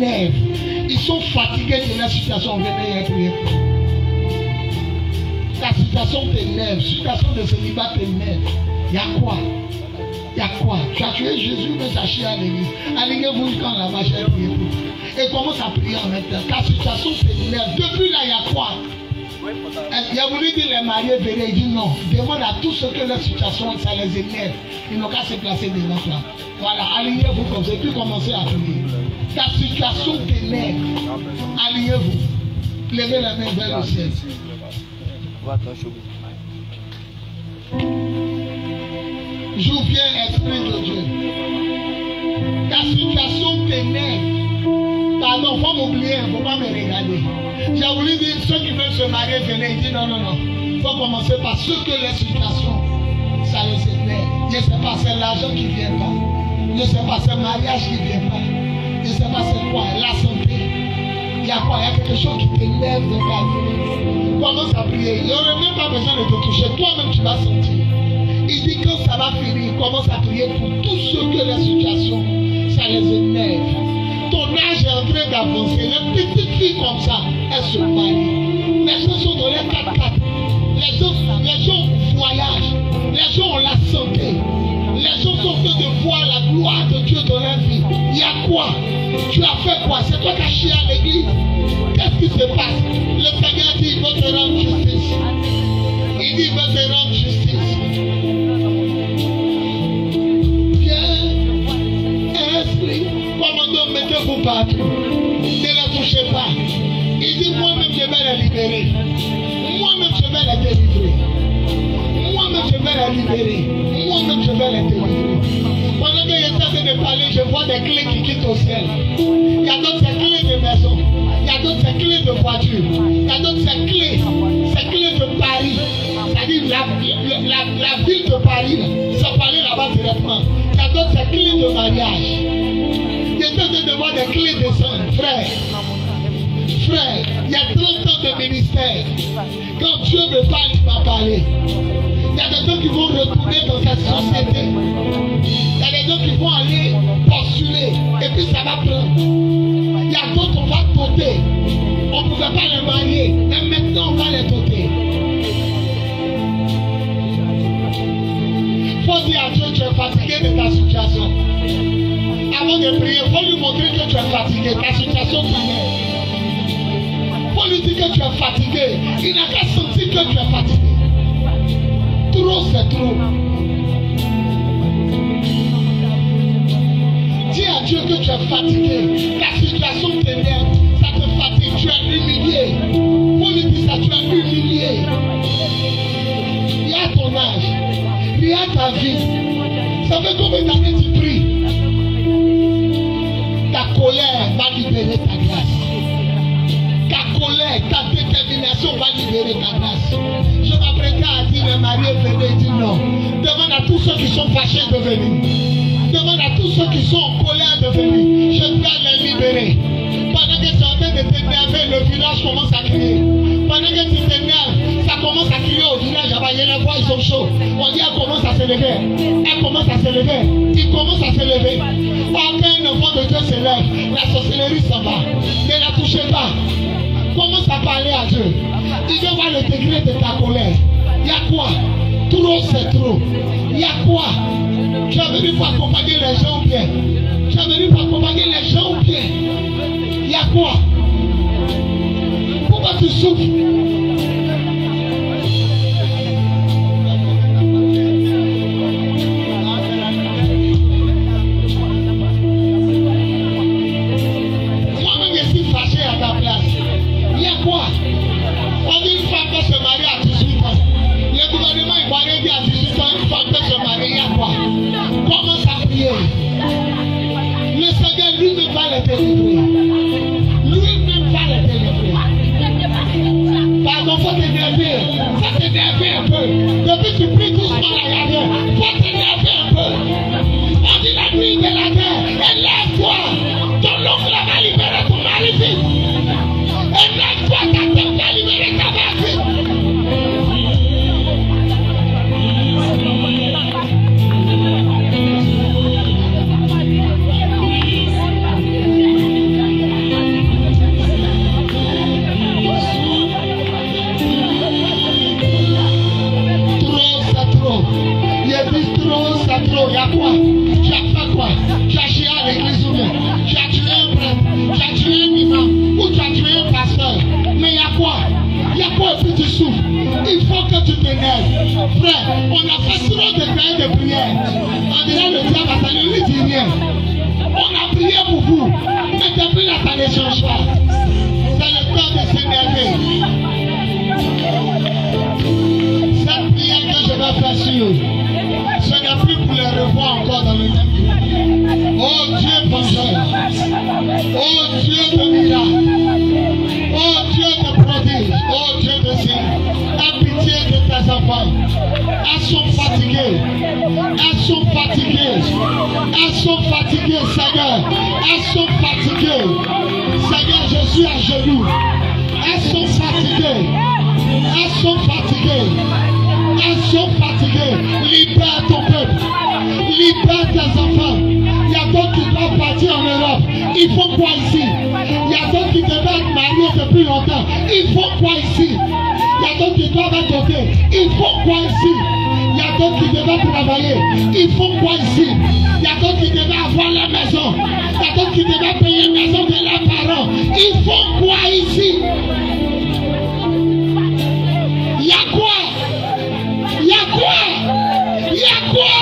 t'énerve. Ils sont fatigués de la situation. Venez prier. La situation t'énerve. La situation de célibat t'énerve. Il y a quoi? Il y a quoi? Tu as tué Jésus, mais tu as chié à l'église. Alignez-vous quand la vache est priée. Et commence à prier en même temps. Ta situation t'énerve. Depuis là, il y a quoi? Il a voulu dire les mariés verraient. Il dit non. Demande à tous ceux que leur situation, ça les énerve. Ils n'ont qu'à se placer devant toi. Voilà, alignez-vous comme ça. Et puis commencez à prier. Ta situation t'énerve. Alignez-vous. Levez la main vers le ciel. Joue bien, Esprit de Dieu. Ta situation t'énerve. Pardon, il faut m'oublier, il ne faut pas me regarder. J'ai voulu dire ceux qui veulent se marier, venez. Il dit non, non, non. Il faut commencer par ceux que les situations, ça les énerve. Je ne sais pas, c'est l'argent qui ne vient pas. Je ne sais pas, c'est le mariage qui ne vient pas. Je ne sais pas, c'est quoi, la santé. Il y a quoi? Il y a quelque chose qui t'énerve de ta vie. Commence à prier. Il n'y aurait même pas besoin de te toucher. Toi-même, tu vas sentir. Il dit quand ça va finir, commence à prier pour tous ceux que les situations, ça les énerve. Ton âge est en train d'avancer. Les petites filles comme ça, elles se marient. Les gens sont dans les 4x4. Les gens voyagent. Les gens ont la santé. Les gens sont en train de voir la gloire de Dieu dans leur vie. Il y a quoi? Tu as fait quoi? C'est toi qui as chié à l'église. Qu'est-ce qui se passe? Le Seigneur dit il va te rendre justice. Il dit il va te rendre justice. Viens, esprit. Commandant, mettez-vous partout. Ne les touchez pas. Il dit moi-même je vais les libérer. Moi-même je vais les délivrer. Moi-même je vais les libérer. Moi-même je vais les délivrer. Pendant que j'étais en train de parler, je vois des clés qui quittent au ciel. Il y a d'autres clés de maison. Il y a d'autres clés de voiture. Il y a d'autres clés. Ces clés de Paris. C'est-à-dire la ville de Paris. Ça parlait là-bas directement. Il y a d'autres clés de mariage. J'étais en train de voir des clés de sang. Frère. Frère, il y a 30 ans de ministère. Quand Dieu me parle, il m'a parlé. Il y a des gens qui vont retourner dans cette société. Il y a des gens qui vont aller postuler. Et puis ça va prendre. Il y a d'autres qu'on va doter. On ne pouvait pas les marier. Mais maintenant on va les doter. Il faut dire à Dieu tu es fatigué de ta situation. Avant de prier, il faut lui montrer que tu es fatigué. Ta situation t'énerve. Il faut lui dire que tu es fatigué. Il n'a qu'à sentir que tu es fatigué. Trop, c'est trop. Dis à Dieu que tu es fatigué. Ta situation t'énerve. Ça te fatigue. Tu es humilié. Il faut lui dire ça. Tu es humilié. Il y a ton âge. Il y a ta vie. Ça fait combien d'années tu pries? Ta colère va libérer ta grâce. Ta colère, ta détermination va libérer ta grâce. Je m'apprête à dire les mariés venez, il dit non. Demande à tous ceux qui sont fâchés de venir. Demande à tous ceux qui sont en colère de venir. Je vais les libérer. Pendant que tu es en train de t'énerver, le village commence à crier. Pendant que tu t'énerves, ça commence à crier au village. Il y a les voix, ils sont chauds. On dit elle commence à se lever. Elle commence à se lever. Il commence à se lever. Aucun enfant de Dieu se lève. La sorcellerie s'en va. Ne la touchez pas. Commence à parler à Dieu. Il veut voir le degré de ta colère. Il y a quoi? Trop, c'est trop. Il y a quoi? Tu es venu pour accompagner les gens bien. Tu es venu pour accompagner les gens bien. Il y a quoi? Pourquoi tu souffres? Moi-même, je suis fâché à ta place. Il y a quoi? On dit une femme peut se marier à 18 ans. Le gouvernement il va dire à 18 ans, une femme peut se marier. Il y a quoi? Commence à prier. Le Seigneur lui-même va les délivrer. Lui-même va les délivrer. Pardon, faut t'énerver. Ça t'énerver un peu. Depuis que tu pries doucement, il y a rien. Faut t'énerver un peu. On dit la nuit de la terre. Élève-toi. Ton oncle va libérer ton mari vite. Élève-toi, ta tête va libérer ta mère vite. ténèbres. Frère, on a fait trop de périodes de prière. On dirait le diable a salué, lui dit rien. On a prié pour vous, mais depuis là, ça ne change pas. C'est le temps de s'énerver. Cette prière que je vais faire sur eux, ce n'est plus pour les revoir encore dans le même jour. Oh Dieu vengeur, oh Dieu de miracle, oh Dieu de prodige, oh Dieu de signe, aie pitié de tes enfants. Elles sont fatiguées, elles sont fatiguées, elles sont fatiguées, Seigneur, elles sont fatiguées. Seigneur, je suis à genoux. Elles sont fatiguées, elles sont fatiguées, elles sont fatiguées. Libère ton peuple, libère tes enfants. Il y a d'autres qui doivent partir en Europe. Il faut quoi ici? Il y a d'autres qui devaient être mariés depuis longtemps. Il faut quoi ici? Il y a d'autres qui doivent être dotés. Il faut quoi ici? Il y a d'autres qui devaient travailler. Il faut quoi ici? Il y a d'autres qui devaient avoir la maison. Il y a d'autres qui devaient payer la maison de leurs parents. Il faut quoi ici? Il y a quoi? Il y a quoi? Il y a quoi?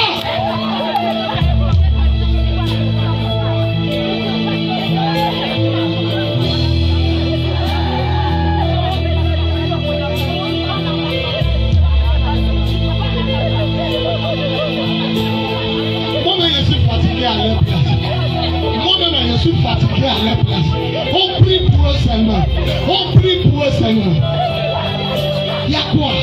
Moi-même, je suis fatigué à leur place. On prie pour eux seulement. On prie pour eux seulement. Il y a quoi?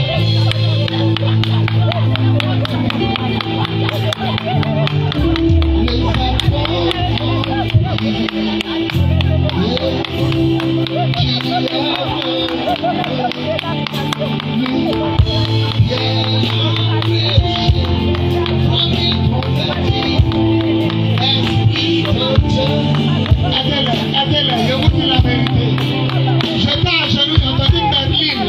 Aidez-les, je vous dis la vérité. J'étais à genoux, j'ai entendu Madeleine.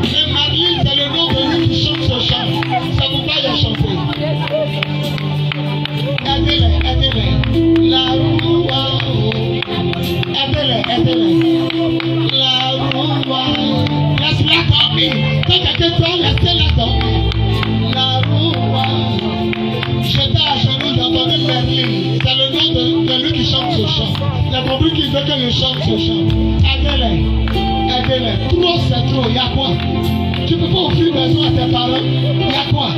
Et Madeleine, c'est le nom de lui qui chante ce chant. Ça vous va y chanter. Aidez-les, aidez-les. La roue, aidez-les. La roue, laisse-la dormir. Quand quelqu'un dort, laissez-la dormir. La roue, j'étais à genoux, j'ai entendu Madeleine. C'est le nom de lui qui chante ce chant. Il a compris qu'il veut que je chante ce chant. Aidez-les, aidez-les. Trop c'est trop, il y a quoi? Tu peux pas offrir maison à tes parents? Il y a quoi?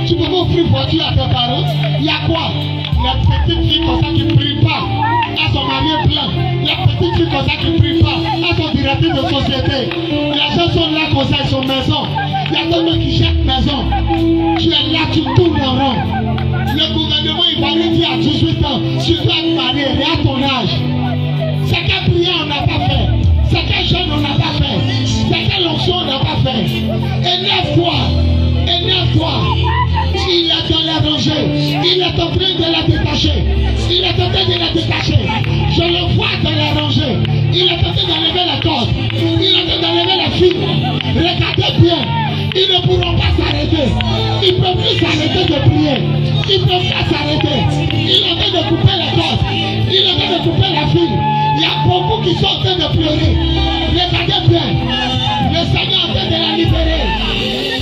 Tu peux pas offrir voiture à tes parents? Il y a quoi? Les petites filles comme ça qui ne prient pas, elles sont mariées plein. Les petites filles comme ça qui ne prient pas, elles sont directrices de société. Les gens sont là comme ça, ils sont maison. Il y a d'autres qui cherchent maison. Tu es là, tu tournes en rond. Le gouvernement ivoirien dit à 18 ans, tu dois être marié, et à ton âge. C'est quelle prière on n'a pas fait? C'est quel jeûne on n'a pas fait? C'est quelle onction on n'a pas fait? Énerve-toi, énerve-toi. Il est dans la rangée, il est en train de la détacher. Il est en train de la détacher. Je le vois dans la rangée. Il est en train d'enlever la corde. Il est en train d'enlever la fille. Regardez bien. Ils ne pourront pas s'arrêter. Ils ne peuvent plus s'arrêter de prier. Ils ne peuvent pas s'arrêter. Il est en train de couper la corde. Il est en train de couper la fille. Il y a beaucoup qui sont en train de pleurer. Regardez bien. Le Seigneur est en train de la libérer.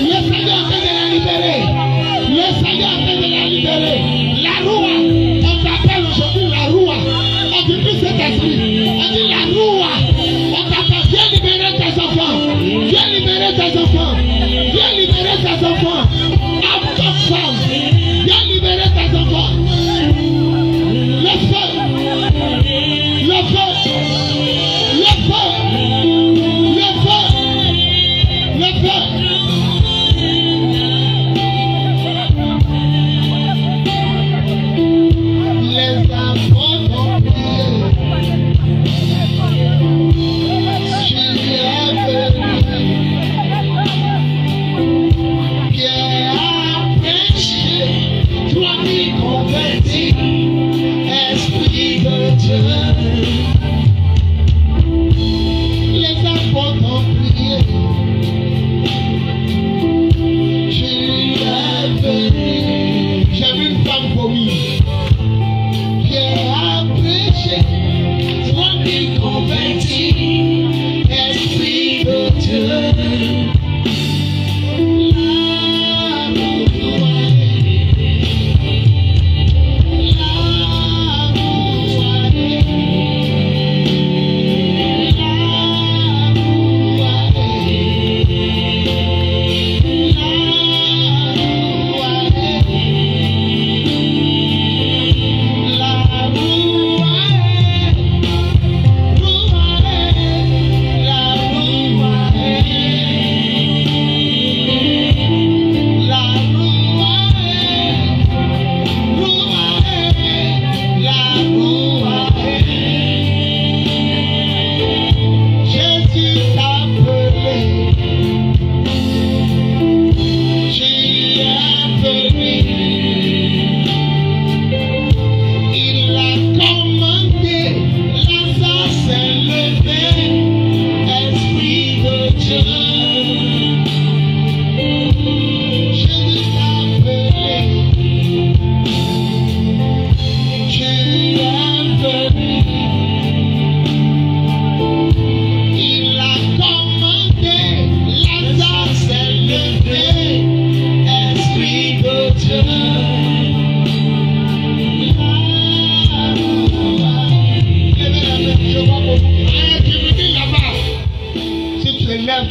Le Seigneur est en train de la libérer. Le Seigneur est en train de la libérer. La roue, on t'appelle aujourd'hui la roue. On dit plus cet esprit. On dit la roue. On t'appelle, viens libérer tes enfants. Viens libérer tes enfants. Viens libérer tes enfants. Homme comme femme. Viens libérer tes enfants. Le feu. Le feu. Le feu. Le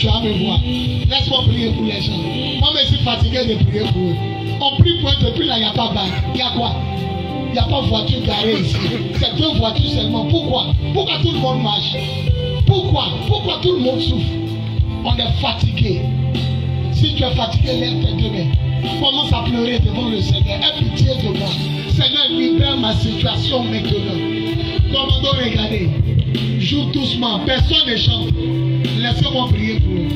tu vas me voir. Laisse-moi prier pour les gens. Moi, je suis fatigué de prier pour eux. On prie pour eux depuis là, il n'y a pas bac. Il y a quoi? Il n'y a pas de voiture garée ici. C'est 2 voitures seulement. Pourquoi? Pourquoi tout le monde marche? Pourquoi? Pourquoi tout le monde souffre? On est fatigué. Si tu es fatigué, lève tes 2 mains. Commence à pleurer devant le Seigneur. Aie pitié de moi. Seigneur, libère ma situation maintenant. Commandons, regardez. Joue doucement. Personne ne chante. Laissez-moi prier pour eux.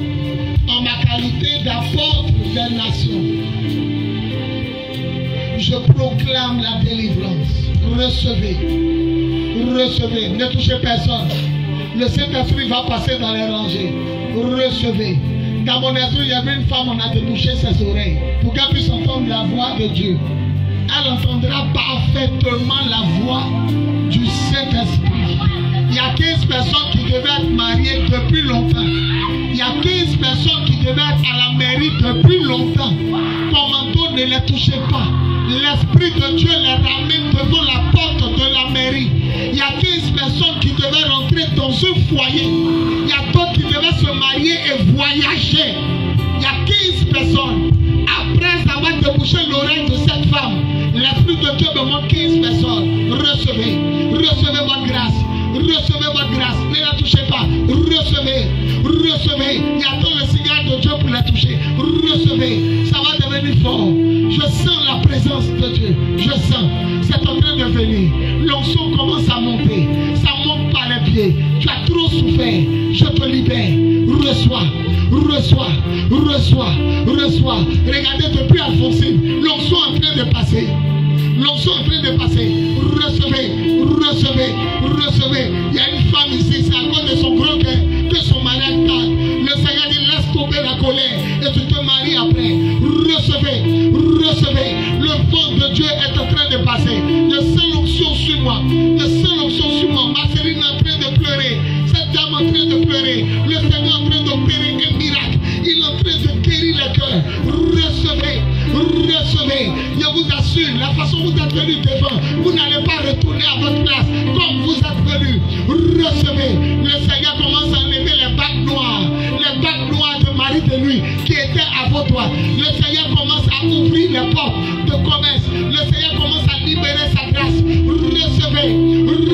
En ma qualité d'apôtre des nations, je proclame la délivrance. Recevez. Recevez. Ne touchez personne. Le Saint-Esprit va passer dans les rangées. Recevez. Dans mon esprit, il y avait une femme, on a débouché ses oreilles pour qu'elle puisse entendre la voix de Dieu. Elle entendra parfaitement la voix du Saint-Esprit. Il y a 15 personnes qui devaient être mariées depuis longtemps. Il y a 15 personnes qui devaient être à la mairie depuis longtemps. Commando, ne les touchez pas. L'Esprit de Dieu les ramène devant la porte de la mairie. Il y a 15 personnes qui devaient rentrer dans ce foyer. Il y a d'autres qui devaient se marier et voyager. Il y a 15 personnes. Après avoir débouché l'oreille de cette femme, l'Esprit de Dieu me montre 15 personnes. Recevez. Recevez votre grâce. Recevez votre grâce. Ne la touchez pas. Recevez. Recevez. Il y a tant le cigare de Dieu pour la toucher. Recevez. Ça va devenir fort. Je sens la présence de Dieu. Je sens. C'est en train de venir. L'onction commence à monter. Ça monte par les pieds. Tu as trop souffert. Je te libère. Reçois. Reçois. Reçois. Reçois. Regardez depuis Alphonsine. L'onction est en train de passer. L'onction est en train de passer. Recevez. Recevez. Recevez. Il y a une femme ici. C'est à cause de son gros cœur que son mariage tarde. Le Seigneur dit laisse tomber la colère et tu te maries après. Recevez. Recevez. Le vent de Dieu est en train de passer. Le Saint-Onction sur moi. Le Saint-Onction sur moi. Marceline est en train de pleurer. Cette dame est en train de pleurer. Le Seigneur est en train d'opérer un miracle. Il est en train de guérir les cœurs. Recevez. Recevez. Je vous assure, la façon dont vous êtes venu devant, vous n'allez pas retourner à votre place comme vous êtes venu. Recevez. Le Seigneur commence à enlever les bacs noirs. Les bacs noirs de mari de lui qui étaient à vos doigts. Le Seigneur commence à ouvrir les portes de commerce. Le Seigneur commence à libérer sa grâce. Recevez.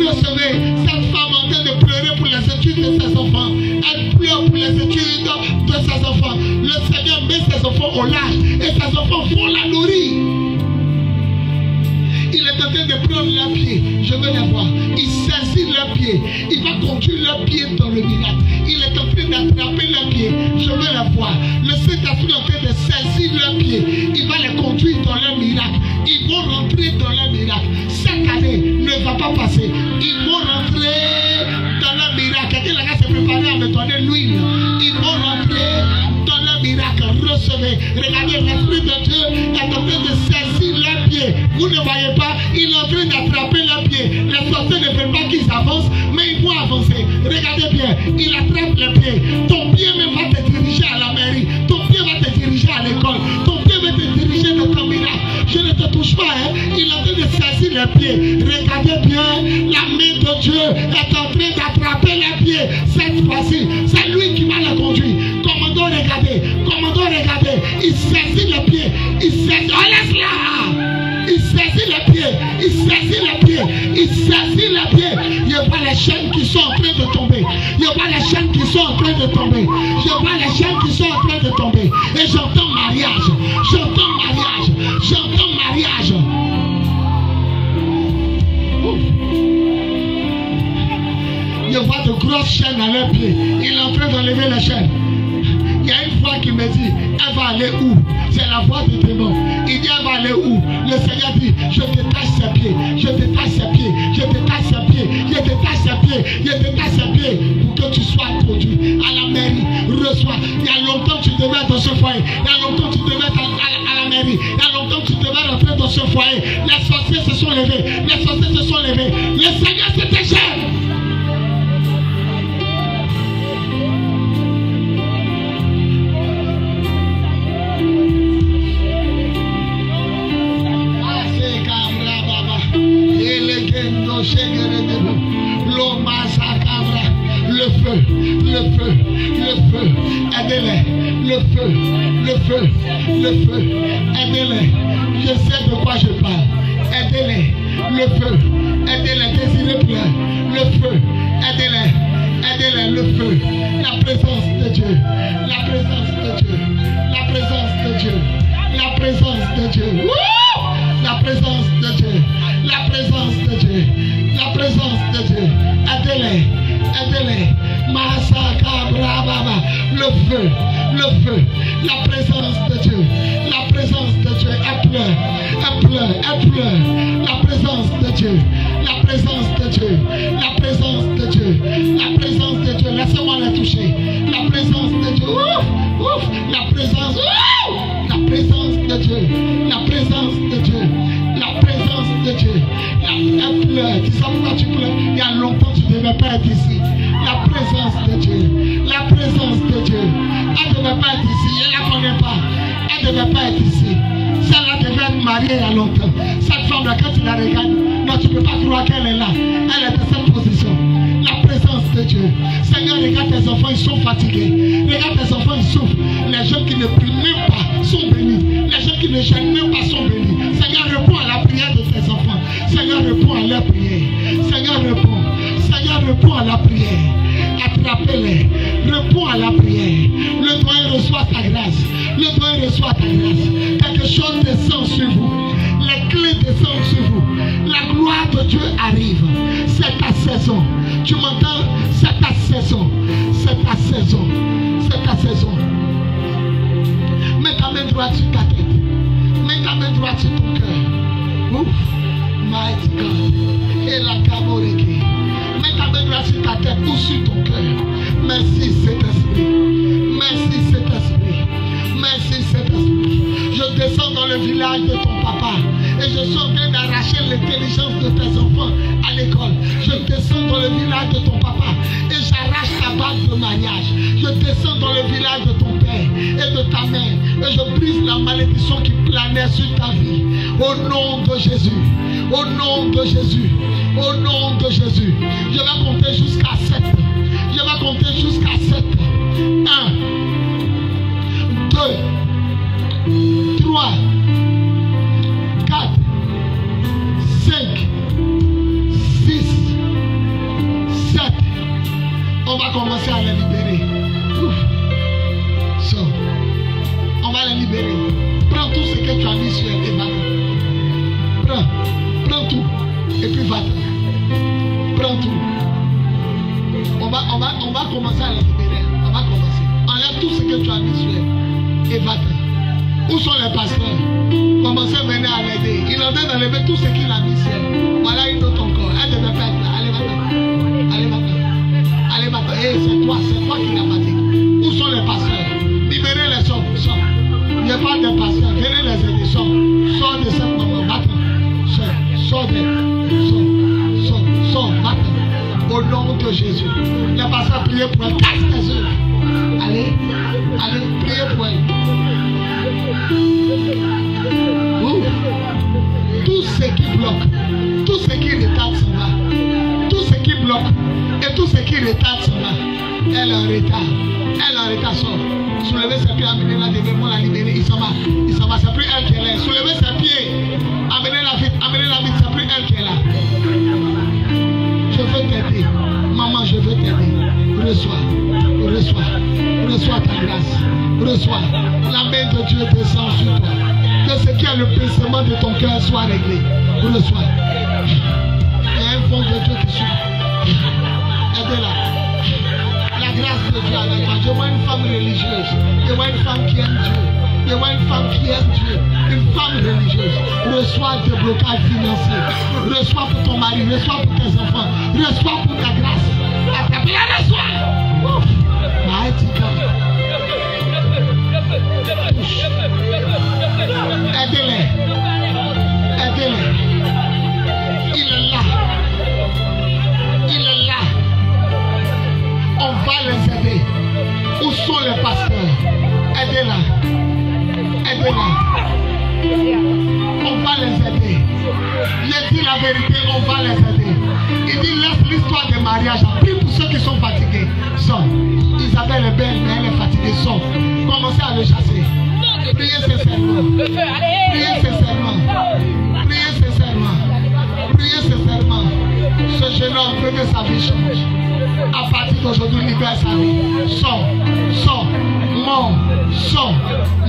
Recevez. Cette femme en train de pleurer pour les études de ses enfants. Elle pleure pour les études de ses enfants. Le Seigneur met ses enfants au large et ses enfants vont la nourrir. Il est en train de prendre leurs pieds. Je veux les voir. Il saisit leurs pieds. Il va conduire leurs pieds dans le miracle. Il est en train d'attraper leurs pieds. Je veux les voir. Le Saint-Esprit est en train de saisir leurs pieds. Il va les conduire dans leur miracle. Ils vont rentrer dans leur miracle. Cette année ne va pas passer. Ils vont rentrer dans leur miracle. Quelqu'un là s'est préparé à me donner l'huile. Ils vont rentrer dans leur miracle. Recevez. Regardez, l'Esprit de Dieu est en train de saisir leurs pieds. Vous ne voyez pas, il est en train d'attraper leurs pieds. Les sorciers ne veulent pas qu'ils avancent, mais ils vont avancer. Regardez bien, il attrape les pieds. Ton pied même va te diriger à la mairie. Ton pied va te diriger à l'école. Ton pied va te diriger dans ton miracle. Je ne te touche pas, hein. Il est en train de saisir les pieds. Regardez bien, la main de Dieu est en train d'attraper les pieds. Cette fois-ci, c'est lui qui va la conduire. Commandant, regardez. Commandant, regardez. Il saisit les pieds. Il saisit. Oh, laisse-la. Il saisit les pieds. Il saisit les pieds. Il saisit les pieds. Je vois les chaînes qui sont en train de tomber. Je vois les chaînes qui sont en train de tomber. Je vois les chaînes qui sont en train de tomber. Et j'entends mariage. J'entends mariage. J'entends mariage. Je vois de grosses chaînes à leurs pieds. Il est en train d'enlever les chaînes. Il y a une voix qui me dit, elle va aller où? C'est la voix du démon. Il dit, elle va aller où? Le Seigneur dit, je détache ses pieds, je détache ses pieds, je détache ses pieds, je détache ses pieds, je détache ses pieds pour que tu sois conduit à la mairie. Reçois. Il y a longtemps que tu devais être dans ce foyer. Il y a longtemps que tu devais être à la mairie. Il y a longtemps que tu devais rentrer dans ce foyer. Les sorciers se sont levés. Les sorciers se sont levés. Le Seigneur se déchaîne. Le le feu, aidez-les, le feu, aidez-les. Je sais de quoi je parle. Aidez-les, le feu, aidez-les, désirez plein, le feu, aidez-les, le feu, la présence de Dieu, la présence de Dieu, la présence de Dieu, la présence de Dieu, la présence de Dieu, la présence de Dieu, la présence de Dieu, aidez-les, le feu, la présence de Dieu, la présence de Dieu, elle pleure, la présence de Dieu, la présence de Dieu, la présence de Dieu, la présence de Dieu, laissez-moi la toucher, la présence de Dieu, la présence de Dieu, la présence de Dieu, la présence de Dieu, elle pleure, tu sais pourquoi tu pleures, il y a longtemps tu ne devais pas être ici, la présence de Dieu, la présence de Dieu, elle ne devait pas être ici, elle ne la connaît pas, elle ne devait pas être ici, celle-là devait être mariée il y a longtemps, cette femme-là quand tu la regardes, non tu ne peux pas croire qu'elle est là, elle est dans cette position, la présence de Dieu, Seigneur regarde tes enfants, ils sont fatigués, regarde tes enfants, ils souffrent, les gens qui ne prient même pas sont bénis, les gens qui ne gênent même pas sont bénis, Seigneur réponds à la prière de tes enfants, Seigneur réponds à leur prière, Seigneur réponds à la prière, attrapez-les, réponds à la prière, le doyen reçoit ta grâce, quelque chose descend sur vous, les clés descendent sur vous, la gloire de Dieu arrive, c'est ta saison, tu m'entends, c'est ta saison, mets ta main droite sur ta tête, mets ta main droite sur ton cœur, ouf, mighty God, et la caboreke. Mets ta main droite sur ta tête ou sur ton cœur. Merci Saint-Esprit. Je descends dans le village de ton papa et je suis en train d'arracher l'intelligence de tes enfants à l'école. Je descends dans le village de ton papa et j'arrache ta bague de mariage. Je descends dans le village de ton père et de ta mère et je brise la malédiction qui planait sur ta vie. Au nom de Jésus. Au nom de Jésus. Au nom de Jésus. Je vais compter jusqu'à 7. 1, 2, 3, 4, 5, 6, 7. On va commencer à les libérer. So, on va les libérer. Prends tout ce que tu as mis sur elle et va-t'en. Prends tout et puis va-t'en. Prends tout. On va commencer à les libérer. On va commencer. Enlève tout ce que tu as mis sur elle et va-t'en. Où sont les pasteurs? Commencez à venir à l'aider. Il est en train d'enlever tout ce qu'il a mis sur elle. Voilà une autre encore. Elle devait pas être là. Allez, va-t'en. Hey, c'est toi qui l'as battu. Où sont les pasteurs? Libérez les hommes. Il n'y a pas de pasteurs. Venez les aider. Sors de cette maman. Va-t'en. Sors, va-t'en. Au nom de Jésus. Les pasteurs, priez pour elle. Casse tes œuvres. Allez, priez pour elle. Tout ce qui bloque, tout ce qui retarde s'en va. Tout ce qui bloque et tout ce qui retarde s'en va. Elle est en retard, sort. Soulevez ses pieds, amenez-la devant la libérer. Il s'en va, c'est plus elle qui est là. Soulevez ses pieds, amenez-la vite, c'est plus elle qui est là. Je veux t'aider, maman, je veux t'aider. Reçois ta grâce. Reçois. La main de Dieu descend sur toi. Que ce qui est le pincement de ton cœur soit réglé. Reçois. Il y a un fond de Dieu qui suit. Aidez-la. La grâce de Dieu avec toi. Je vois une femme religieuse. Je vois une femme qui aime Dieu. Je vois une femme qui aime Dieu. Une femme religieuse. Reçois des blocages financiers. Reçois pour ton mari. Reçois pour tes enfants. Reçois pour ta grâce. Attrape-la, reçois. Mighty God. Aidez-les. Il est là. On va les aider. Où sont les pasteurs? Aidez-la. On va les aider. J'ai dit la vérité, on va les aider. Il dit laisse l'histoire des mariages. Prie pour ceux qui sont fatigués. Sors. Isabelle est belle, mais elle est fatiguée. Sors. Commencez à le chasser. Priez sincèrement. Priez sincèrement. Priez sincèrement. Priez sincèrement. Ce jeune homme veut que sa vie change. À partir d'aujourd'hui, libère sa vie. Sors. Sors. Mort. Sors.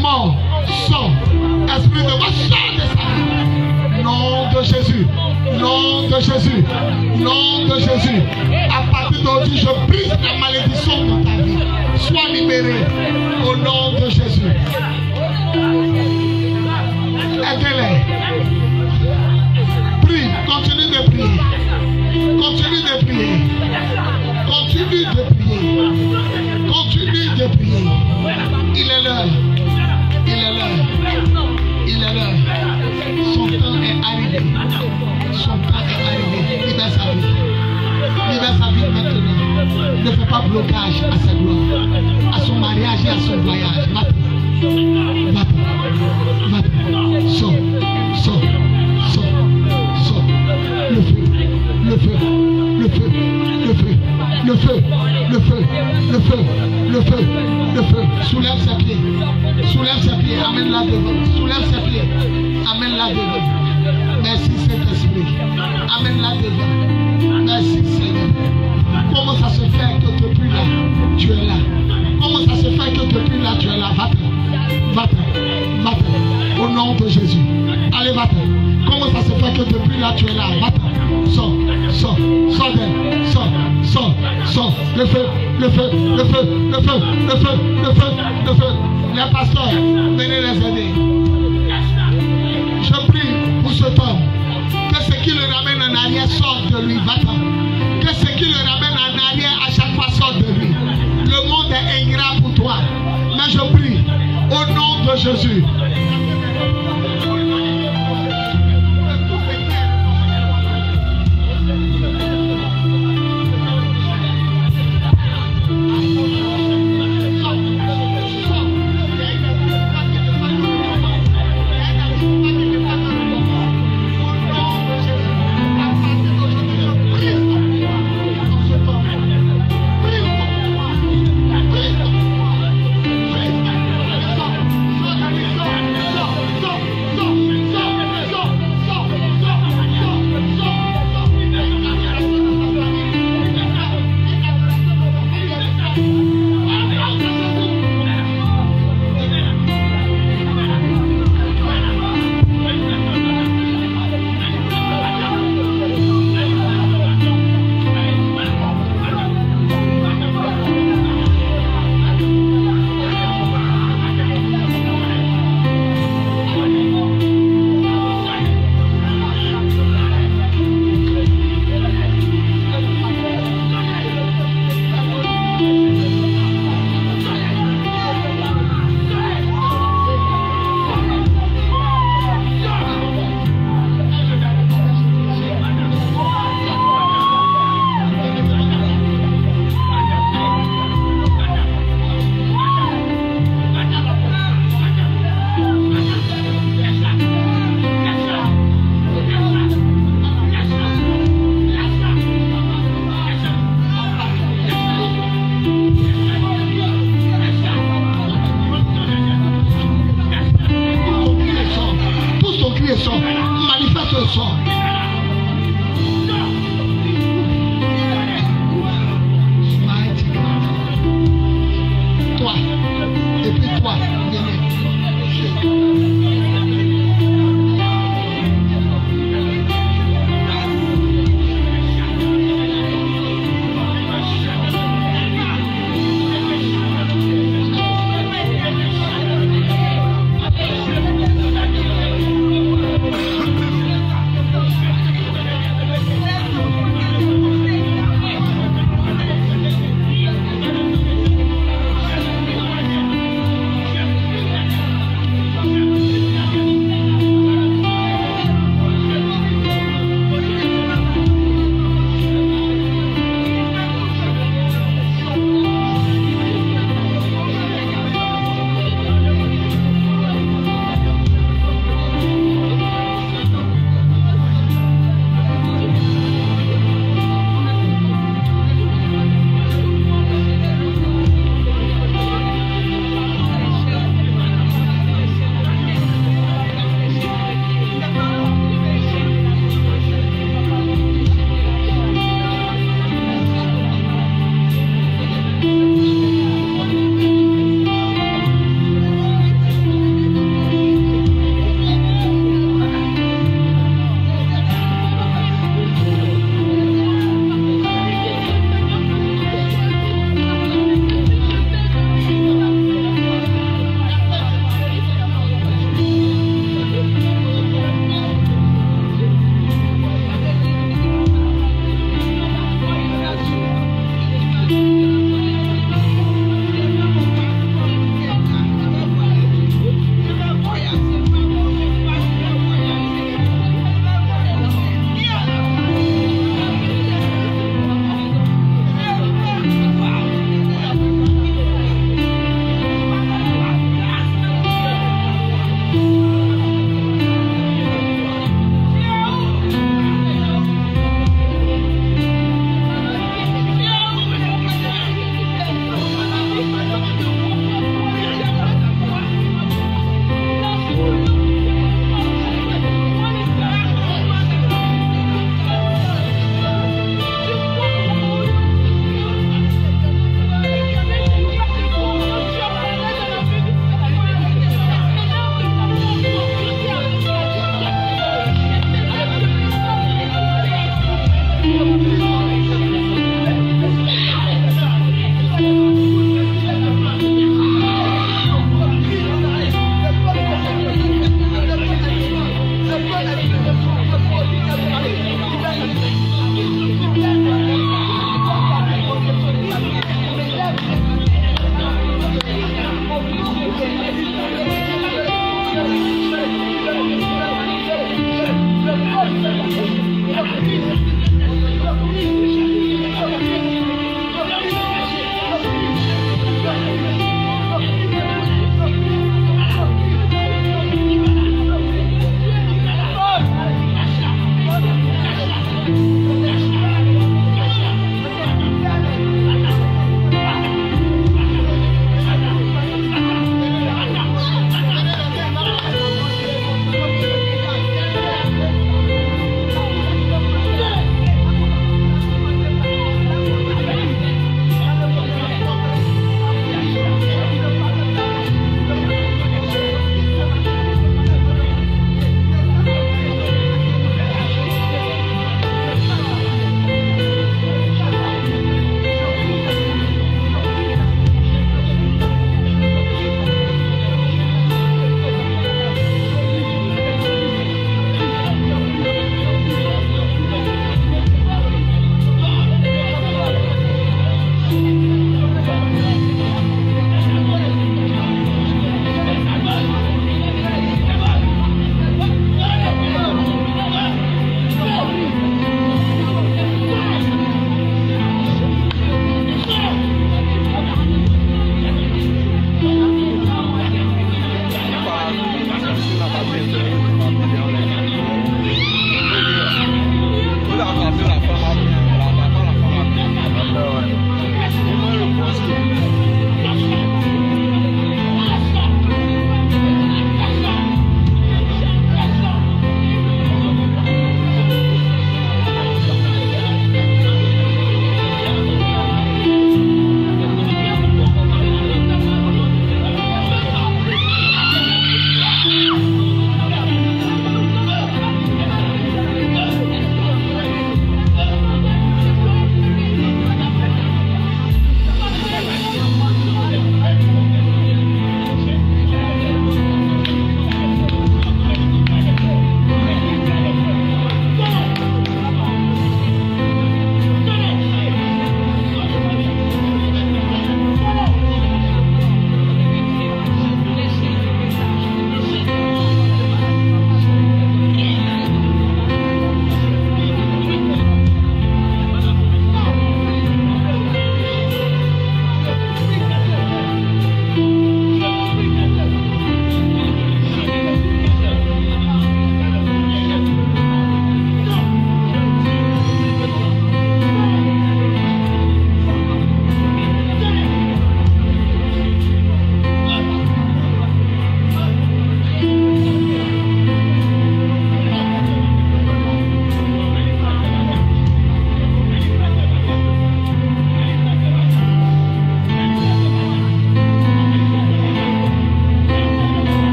Mort. Sors. Esprit de mort. Sors de sa vie. Nom de Jésus. Nom de Jésus. Nom de Jésus. À partir d'aujourd'hui, je brise la malédiction dans ta vie. Sois libéré au nom de Jésus. Aidez-les. Prie. Continue de prier. Continue de prier. Continue de prier. Continue de prier. Il est l'heure. Il est l'heure. Il est l'heure. Son temps est arrivé. Son temps est arrivé. Libère sa vie. Libère sa vie maintenant. Ne fais pas blocage à sa gloire, à son mariage et à son voyage. Va-t'en. Va-t'en. Va-t'en. Sors. Sors. Sors. Sors. Le feu. Le feu. Le feu. Le feu. Le feu. Le feu. Le feu. Le feu. Le feu. Soulève ses pieds. Soulève ses pieds. Amène-la devant. Soulève ses pieds. Amène-la devant. Merci Saint-Esprit. Amène-la devant. Merci Seigneur. Comment ça se fait que depuis là, tu es là? Comment ça se fait que depuis là, tu es là? Va-t'en. Va-t'en. Va-t'en. Au nom de Jésus. Allez, va-t'en. Comment ça se fait que depuis là, tu es là? Va-t'en. Sors. Sors. Sors d'elle. Sors. Sors. Sors. Le feu. Le feu. Le feu. Le feu. Le feu. Le feu. Le feu. Les pasteurs, venez les aider. Je prie pour cet homme. Que ce qui le ramène en arrière sorte de lui. Va-t'en. Que ce qui le ramène en arrière à chaque fois sorte de lui. Le monde est ingrat pour toi. Mais je prie au nom de Jésus.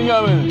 Amen.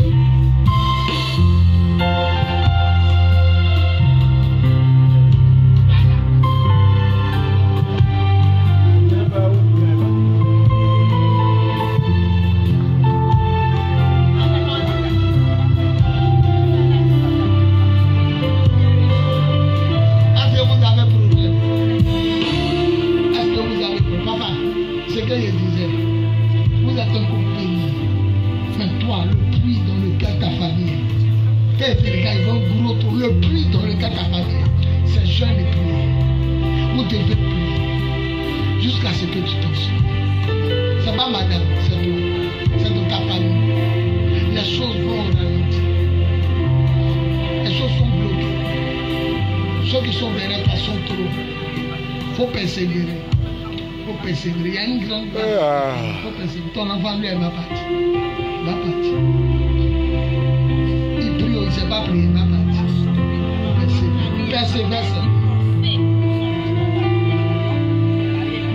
Il y a une grande part. Il faut persévérer. Ton enfant, lui, elle va partir. Il va partir. Il prie, il ne sait pas prier, il va partir. Persévère.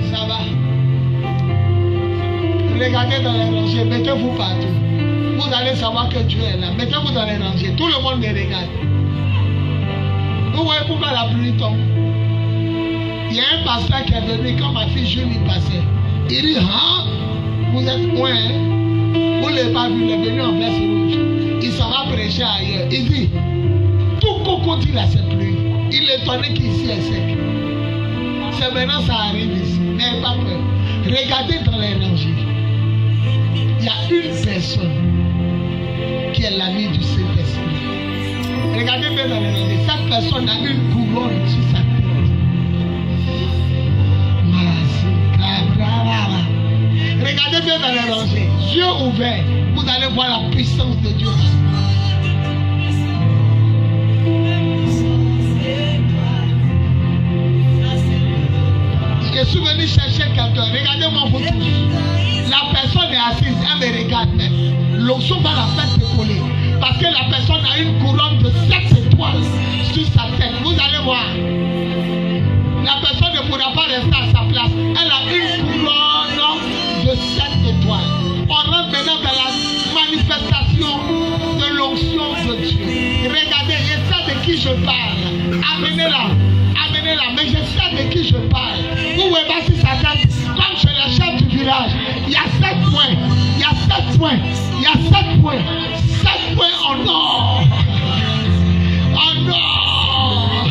Ça va. Regardez dans les rangées, mettez-vous partout. Vous allez savoir que Dieu est là. Mettez-vous dans les rangées. Tout le monde me regarde. Vous voyez pourquoi la pluie tombe? Il y a un pasteur qui est venu quand ma fille Julie passait. Il dit, hein, vous êtes loin, hein? Vous ne l'avez pas vu, il est venu en veste rouge. Il s'en va prêcher ailleurs. Il dit, tout crocodile a cette pluie. Il est étonné qu'ici est sec. C'est maintenant ça arrive ici. N'ayez pas peur. Regardez dans les rangées. Il y a une personne qui est l'ami du Saint-Esprit. Regardez bien dans les rangées. Cette personne a une couronne sur sa tête. Regardez bien dans les rangées, yeux ouverts, vous allez voir la puissance de Dieu. Je suis venu chercher quelqu'un, regardez-moi vous tous. La personne est assise, elle me regarde, l'onction va la faire décoller. Parce que la personne a une couronne de 7 étoiles sur sa tête, vous allez voir. La personne ne pourra pas rester à sa place, elle a une couronne de 7 étoiles. On rentre maintenant dans la manifestation de l'onction de Dieu. Regardez, je sais de qui je parle. Amenez-la, mais je sais de qui je parle. Vous voyez pas si ça tête, comme chez le chef du village, il y a 7 points, il y a 7 points, il y a 7 points, 7 points en or. En or.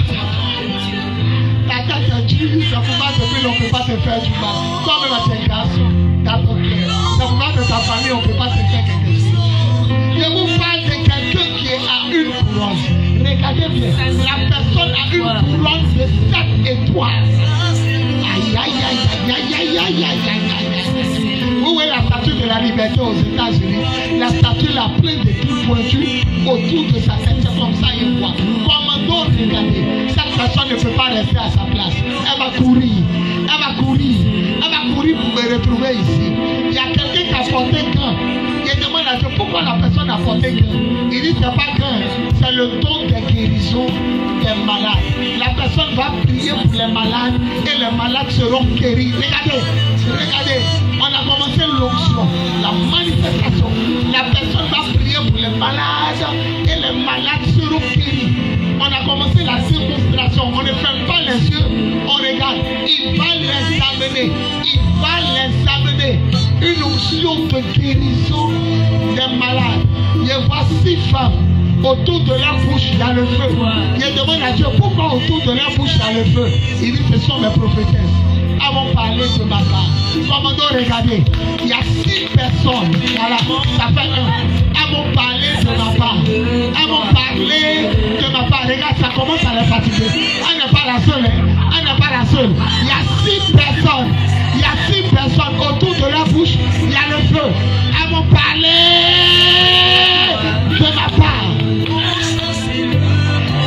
Ta tête est dure, ça ne peut pas te faire, on ne peut pas te faire du mal. Comme à tes garçons. Ça vous parle de ta famille, on ne peut pas se faire quelque chose. Je vous parle de quelqu'un qui est à une couronne. Regardez bien, la personne a une couronne de 7 étoiles. Aïe, aïe, aïe, aïe, aïe, aïe, aïe, aïe. Vous voyez la statue de la liberté aux États-Unis, la statue la pleine de tout pointus autour de sa tête. C'est comme ça il voit. Commando, regardez, cette personne ne peut pas rester à sa place. Elle va courir. Elle va courir. Elle va courir pour me retrouver ici. Il y a quelqu'un qui a porté qu'un. Il demande à Dieu pourquoi la personne a porté qu'un. Il dit c'est pas qu'un, c'est le don de guérison des malades. La personne va prier pour les malades et les malades seront guéris. Regardez, regardez, on a commencé l'onction, la manifestation. La personne va prier pour les malades et les malades seront guéris. On a commencé la démonstration. On ne ferme pas les yeux, on regarde. Il va les amener. Il va les amener. Une onction de guérison des malades. Je vois 6 femmes. Autour de leur bouche, il y a le feu. Je demande à Dieu pourquoi autour de leur bouche, il y a le feu. Il dit ce sont mes prophétesses. Elles vont parler de ma part. Commandant, regardez. Il y a 6 personnes. Voilà, ça fait 1. Elles vont parler de ma part. Elles vont parler de ma part. Regarde, ça commence à les fatiguer. Elle n'est pas la seule. Elle n'est pas la seule. Il y a 6 personnes. Il y a 6 personnes autour de leur bouche. Il y a le feu. Elles vont parler de ma part.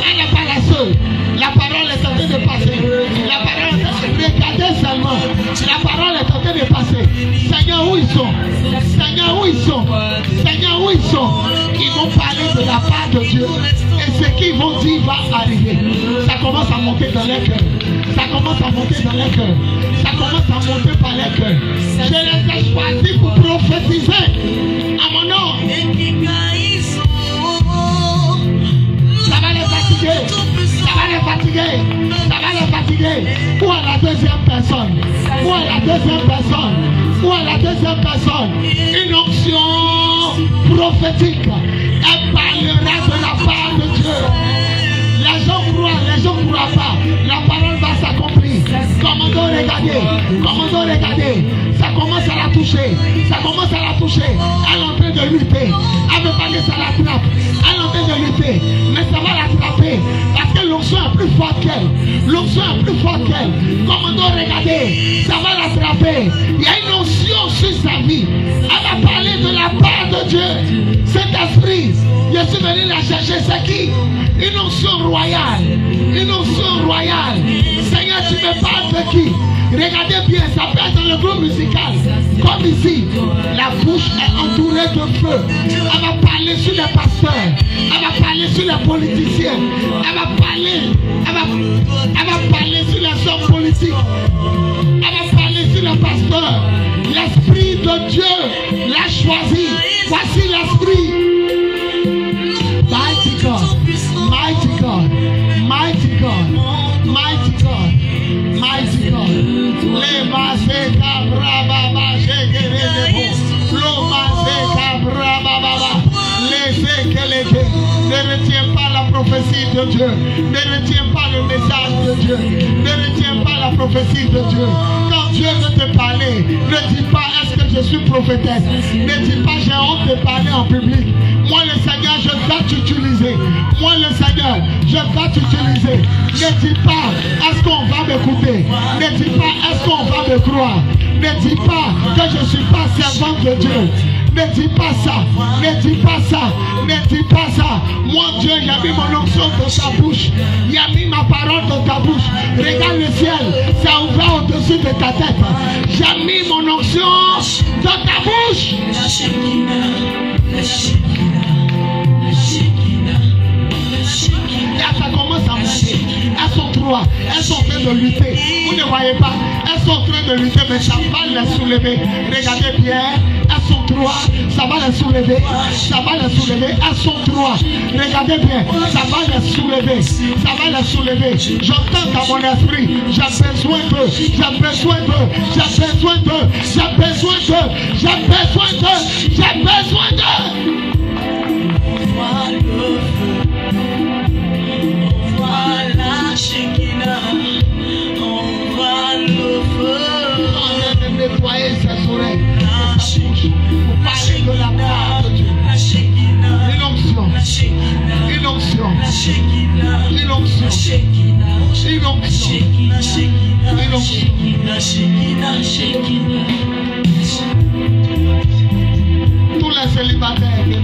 Elle n'est pas la seule. La parole est en train de passer. La parole est en train de regarder seulement. La parole est en train de passer. Seigneur, où ils sont? Seigneur, où ils sont? Seigneur, où ils sont? Ils vont parler de la part de Dieu. Et ce qu'ils vont dire va arriver. Ça commence à monter dans les cœurs. Ça commence à monter dans les cœurs. Ça commence à monter par les cœurs. Je les ai choisis pour prophétiser à mon nom. deuxième personne. Ou à la deuxième personne, une onction prophétique. Elle parlera de la part de Dieu. Les gens croient, les gens ne croient pas. La parole va s'accomplir. Commandons, regardez. Commandons, regardez. Ça commence à la toucher. Ça commence à la toucher. Elle est en train de lutter. Elle veut pas que ça l'attrape. Elle est en train de lutter. Mais ça va l'attraper. Parce que l'onction est plus forte qu'elle. L'onction est plus forte qu'elle. Commandons, regardez. Ça va l'attraper. Il y a une onction sur sa vie. Elle va parler de la part de Dieu. Cet esprit, je suis venu la chercher. C'est qui? Une onction royale. Une onction royale. Seigneur, tu me parles de qui? Regardez bien, ça peut être dans le groupe musical. Comme ici, la bouche est entourée de feu. Elle va parler sur les pasteurs. Elle va parler sur les politiciens. Elle va parler sur les hommes politiques. Elle va parler sur les pasteurs. L'Esprit de Dieu l'a choisi. Voici l'Esprit. Mighty God, mighty God, mighty God, mighty God, mighty God. Lema se cabra baba shegerebo. Loma se cabra baba. Laissez qu'elle est. Ne retiens pas la prophétie de Dieu. Ne retiens pas le message de Dieu. Ne retiens pas la prophétie de Dieu. Quand Dieu veut te parler, ne dis pas est-ce que je suis prophétesse. Ne dis pas j'ai honte de parler en public. Moi le Seigneur, je vais t'utiliser. Moi le Seigneur, je vais t'utiliser. Ne dis pas est-ce qu'on va m'écouter. Ne dis pas est-ce qu'on va me croire. Ne dis pas que je ne suis pas servant de Dieu. Ne dis pas ça, ne dis pas ça, ne dis pas ça. Moi Dieu, il a mis mon onction dans ta bouche. Il a mis ma parole dans ta bouche. Regarde le ciel, ça a ouvert au-dessus de ta tête. J'ai mis mon onction dans ta bouche. Là, ça commence à monter. Elles sont trois. Elles sont en train de lutter. Vous ne voyez pas. Elles sont en train de lutter, mais ça va les soulever. Regardez bien. Elles sont trois. Ça va les soulever. Ça va les soulever. Elles sont trois. Regardez bien. Ça va les soulever. Ça va les soulever. J'entends dans mon esprit. J'ai besoin d'eux. J'ai besoin d'eux. J'ai besoin d'eux. J'ai besoin d'eux. J'ai besoin d'eux. J'ai besoin d'eux. Nettoyer ses oreilles, pour parler de la part de Dieu. Une onction, une onction, une onction, une onction, une onction. Tous les célibataires, venez.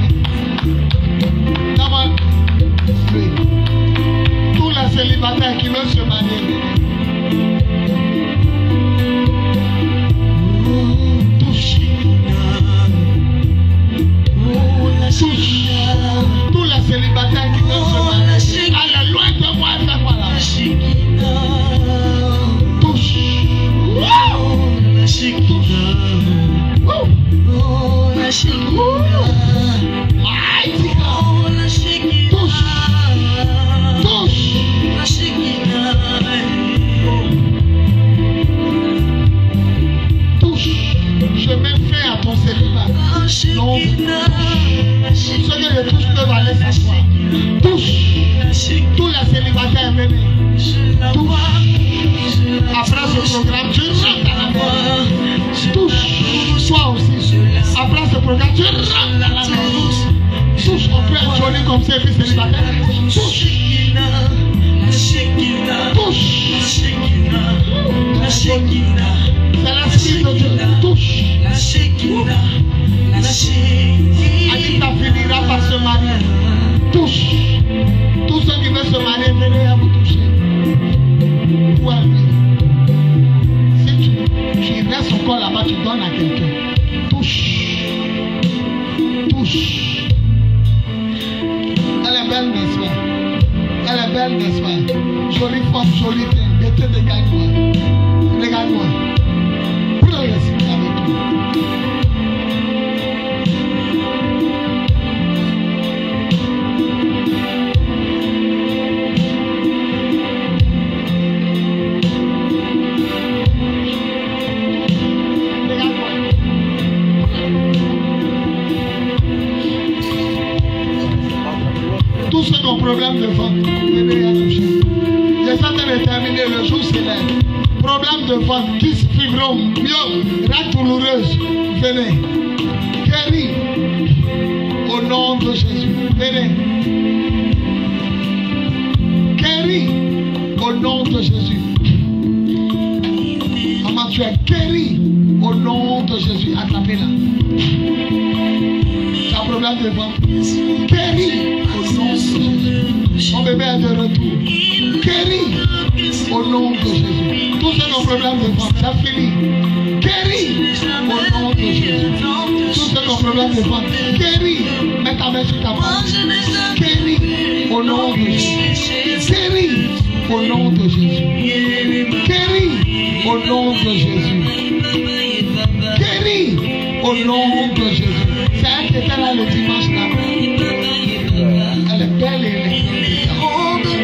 Tous les célibataires qui veulent se marier, tous les célibataires qui veulent se marier, allez loin de moi et fais-moi la touche. Mighty God. Touche. Touche. Touche. Je mets fin à ton célibat. Non. Ceux que je touche peuvent aller s'asseoir. Touche. Tous les célibataires, venez. Touche. Après ce programme, tu rentres à la maison. Touche. Toi aussi. Après ce programme, tu rentres à la maison. Touche. On peut être joli comme ça et puis célibataire. Touche. Touche. C'est l'esprit de Dieu. Touche. Anita finira par se marier. Touche. Tous ceux qui veulent se marier, venez à vous toucher. Ouais. Si tu restes encore là-bas, tu donnes à quelqu'un. Touche. Touche. Elle est belle, n'est-ce pas? Elle est belle, n'est-ce pas? Jolie femme, jolie teint. Mettez des gagne-moi. Regarde-moi. Prenez l'esprit avec toi. problème de ventre, venez à toucher. Je suis en train de terminer, le jour s'élève. Problème de ventre, kyste, fibrome, myome, rate douloureuse, venez. Guéris au nom de Jésus. Venez. Guéris au nom de Jésus. Maman, tu es guéri au nom de Jésus. Attrapez-la. Tu as un problème de ventre. Guéris au nom de Jésus. Mon bébé est de retour. Guéris au nom de Jésus. Tous ceux qui ont un problème de ventre, c'est fini. Guéris au nom de Jésus. Tous ceux qui ont un problème de ventre, guéris. Mets ta main sur ta face. Guéris au nom de Jésus. Guéris au nom de Jésus. Guéris au nom de Jésus. Guéris au nom de Jésus. C'est elle qui était là le dimanche là. Elle est belle et elle est belle.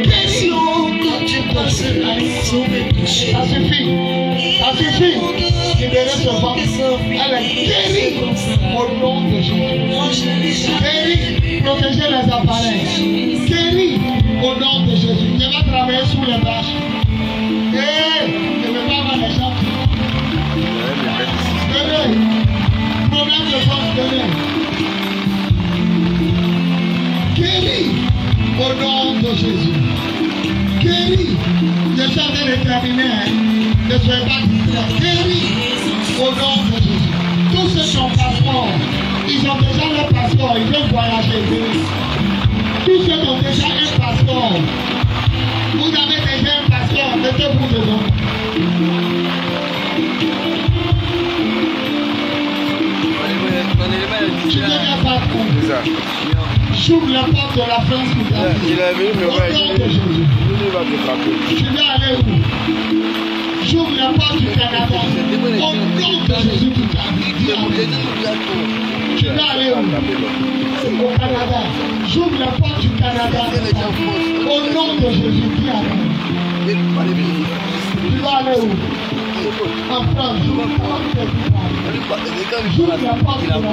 Guéris au nom de Jésus. Ça suffit. Ça suffit. Libérez ce ventre. Elle est guérie au nom de Jésus. Guérie. Protégez les appareils. Guérie au nom de Jésus. Je vais travailler sous les vaches. Et je ne vais pas avoir les gens. Venez. Problème de ventre, venez. Guérie au nom de Jésus. Guérie. Je suis en train de terminer. Ne soyez pas distraits. Guéris au nom de Jésus. Tous ceux qui ont passeport, ils ont déjà leur passeport, ils veulent voyager. Tous ceux qui ont déjà un passeport, vous avez déjà un passeport, mettez-vous devant. Tu deviens pas con. J'ouvre la porte de la France pour ta vie. Il est venu me voir. Au nom de Jésus. Tu vas aller où? J'ouvre la porte du Canada. Au nom de Jésus, tu t'habilles. Tu vas aller où? Au Canada. J'ouvre la porte du Canada. Au nom de Jésus, dis amen. Tu vas aller où? En France. J'ouvre la porte de la France.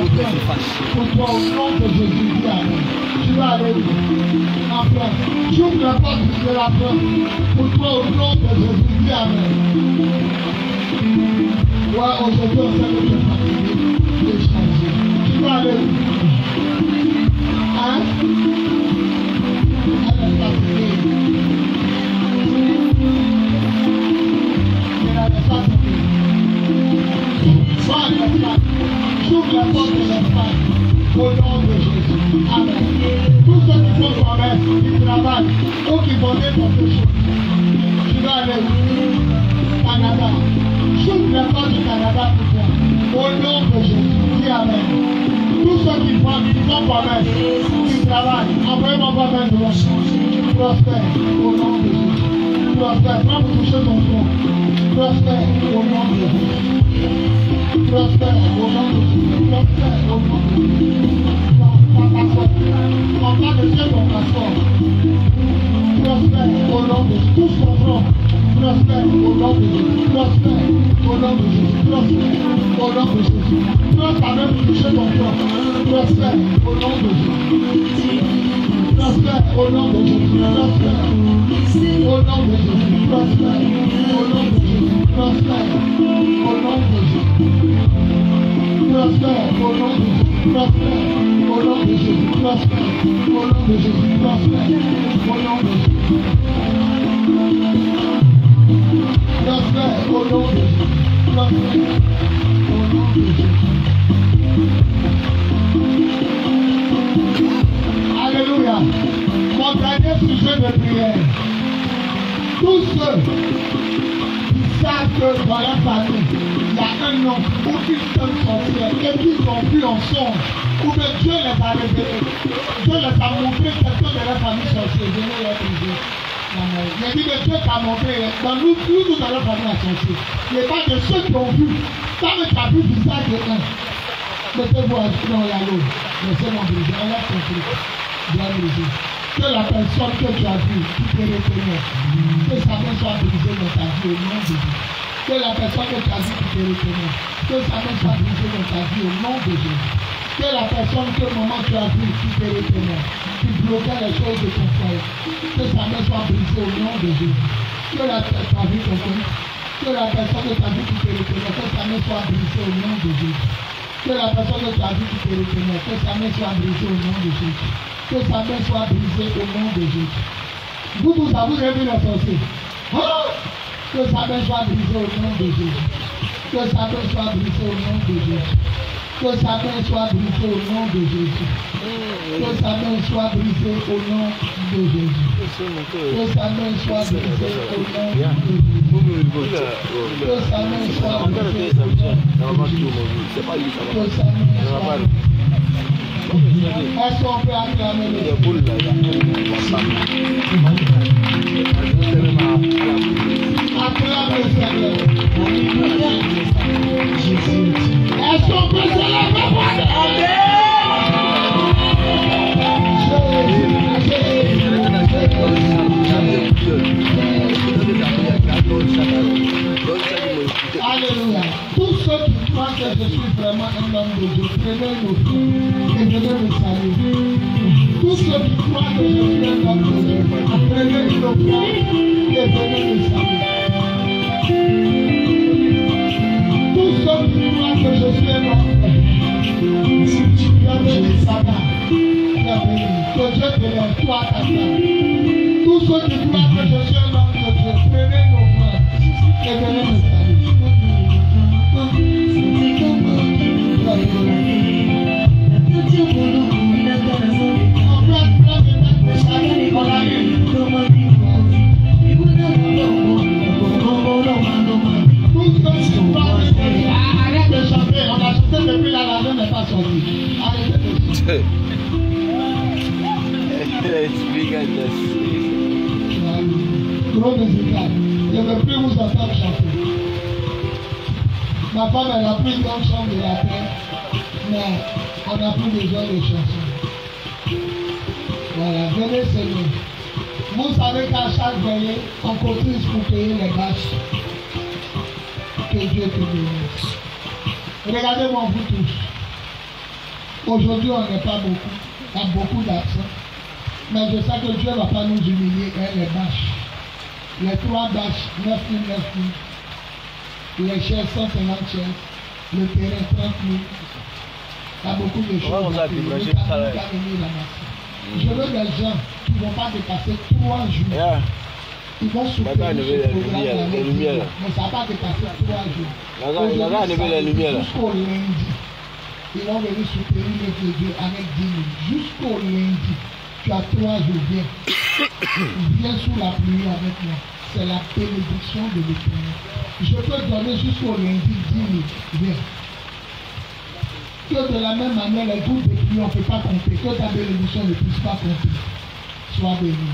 Pour toi, au nom de Jésus, dis amen. Tu vas aller où? En France. J'ouvre la porte de la France. Pour toi, au nom de Jésus, dis amen. Ouais, aujourd'hui, on sait que tu es fatigué, déchargé. Tu vas aller où? Hein? Elle est fatiguée. Elle est fatiguée. Sois la femme. J'ouvre la porte de la femme. Au nom de Jésus. Amen. Tous ceux qui font commerce, qui travaillent, ou qui vont dans quelque chose. Tu vas aller où? Canada. J'ouvre la porte du Canada pour toi. Au nom de Jésus. Dis amen. Tous ceux qui font commerce, qui travaillent, envoyez-moi voir même de la chance. Prospère au nom de Jésus. Prospère. Prends pour toucher ton front. Prospère au nom de Jésus. Prospère au nom de Jésus. Prospère au nom de Jésus. On parle de Dieu ton passeport. Prospère au nom de Jésus. Touche ton front. Prospère au nom de Jésus. Prospère au nom de Jésus. Prospère au nom de Jésus. Prends ta main pour toucher ton front. Prospère au nom de Jésus. Prospère au nom de Jésus. Prospère au nom de Jésus. Prospère au nom de Jésus. Prospère au nom de Jésus. Prospère au nom de Jésus. Prospère au nom de Jésus. Prospère au nom de Jésus. Prospère au nom de Jésus. Prospère au nom de Jésus. Prospère au nom de Jésus. Alléluia. Mon dernier sujet de prière. Tous ceux qui savent que dans la famille, il y a un homme ou une femme sorcière et qu'ils ont vu en songe, ou que Dieu les a révélés, Dieu les a montré quelqu'un de la famille sorcière, venez les briser. Il dit que Dieu t'a montré, dans nous dans la famille sorcière. Il n'est pas de ceux qui ont vu, quand tu as vu le visage de un, mettez-vous dans la l'eau, laissez-moi briser, enlève ton truc, bien briser. Que la personne que tu as vue, qui te reconnaît, que sa main soit brisée dans ta vie au nom de Jésus. Que la personne que tu as vue, qui te reconnaît, que sa main soit brisée dans ta vie au nom de Jésus. Que la personne que au moment tu as vu quitter le témoin, qui bloquait les choses de ton frère, que sa main soit brisée au nom de Jésus. Que la personne a vu quelqu'un, que la personne que tu as vu quitter le témoin, que sa main soit brisée au nom de Jésus. Que la personne que tu as vu quitter le témoin, que sa main soit brisée au nom de Jésus. Que sa main soit brisée au nom de Jésus. Vous avez vu le sorcier. Que sa main soit brisée au nom de Jésus. Que sa main soit brisée au nom de Jésus. Que sa main soit brisée au nom de Jésus. Que sa main soit brisée au nom de Jésus. Que sa main soit brisée au nom de Jésus. Que sa main soit brisée au nom de Jésus. Que sa main soit brisée. Est-ce qu'on peut acclamer le acclame le Seigneur. Est-ce qu'on peut se lever? Alléluia. Tous ceux qui croient que je suis vraiment un homme de Dieu, prenez nos fruits et venez me saluer. Tous ceux qui croient que je suis un homme de Dieu, prenez nos fruits et venez me saluer. Tous ceux qui croient que je suis un homme de Dieu, venez me saluer. Que Dieu te lève, toi ta femme. Tous ceux qui croient que je suis un homme de Dieu, prenez nos frères et venez me saluer. Arrête de chanter, on a chanté depuis la radio n'est pas sortie. Arrêtez de chanter. Gros musical. Je ne veux plus vous entendre chanter. Ma femme, elle a plus de chant de la terre, mais on n'a plus besoin de chansons. Voilà, venez Seigneur. Vous savez qu'à chaque veillée, on cotise pour payer les bâches. Que Dieu te bénisse. Regardez-moi vous tous. Aujourd'hui, on n'est pas beaucoup. Il y a beaucoup d'absents. Mais je sais que Dieu ne va pas nous humilier, les bâches. Les 3 bâches, 9 000, 9 000. Les chaises, 150 chaises. Le terrain, 30 000. Il y a beaucoup de choses. Je veux des gens qui ne vont pas dépasser 3 jours. Ils vont soutenir ce programme, mais ça ne va pas dépasser 3 jours. Jusqu'au lundi, ils vont venir soutenir notre Dieu avec 10 000. Jusqu'au lundi, tu as 3 jours, viens. Viens sous la pluie avec moi. C'est la bénédiction de l'Éternel. Je peux donner jusqu'au lundi 10 000. Viens. Que de la même manière, les gouttes de pluie, on ne peut pas compter. Que ta bénédiction ne puisse pas compter. Sois béni.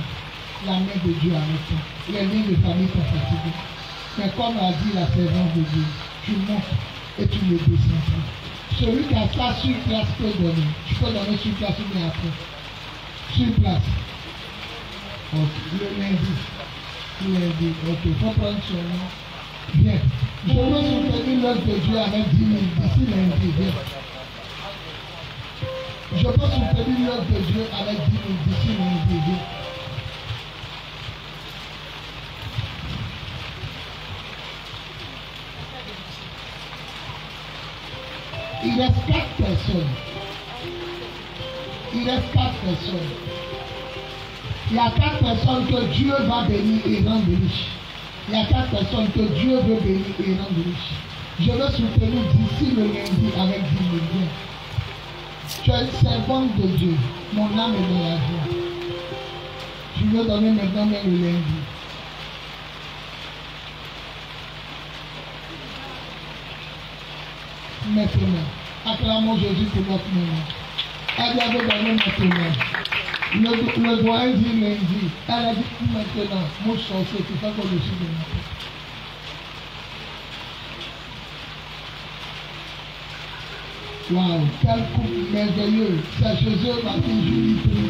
La main de Dieu avec toi. Les liens de famille sont fatigués. Mais comme a dit la servante de Dieu, tu montes et tu le descends. Celui qui a ça sur place peut donner. Tu peux donner sur place ou bien après. Sur place. Okay. Le lundi. Ok, il faut prendre son nom. Bien. Je veux soutenir l'œuvre de Dieu avec 10 000 d'ici lundi. Bien. Je peux soutenir l'œuvre de Dieu avec 10 000 d'ici lundi. Bien. Il reste 4 personnes. Il reste 4 personnes. Il y a 4 personnes que Dieu va bénir et rendre riches. Il y a 4 personnes que Dieu veut bénir et rendre riches. Je veux soutenir d'ici le lundi avec 10 000 biens. Tu es une servante de Dieu. Mon âme est dans la joie. Je veux donner maintenant même le lundi. Maintenant, acclamons Jésus pour notre nom. Elle avait donné maintenant. Le doyen dit lundi. Elle a dit maintenant, mon sorcier, tu fais comme le sud de moi. Waouh, quel couple merveilleux. C'est José Martin Julie prie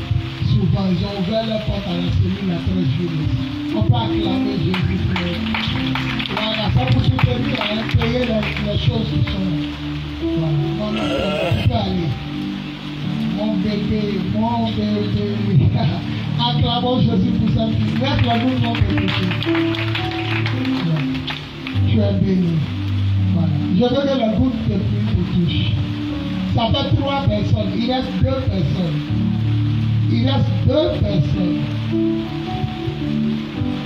souvent. Ils ont ouvert la porte à la cellule la 13 juillet. On peut acclamer Jésus pour eux. Voilà, ça pour soutenir, payer les choses qui sont là. Voilà, tu peux aller. bébé, mon bébé. Acclamons Jésus pour ça. Acclamons mon bébé. Tu es béni. Voilà. Je veux que la goutte de pluie te touche. Ça fait 3 personnes. Il reste 2 personnes. Il reste 2 personnes.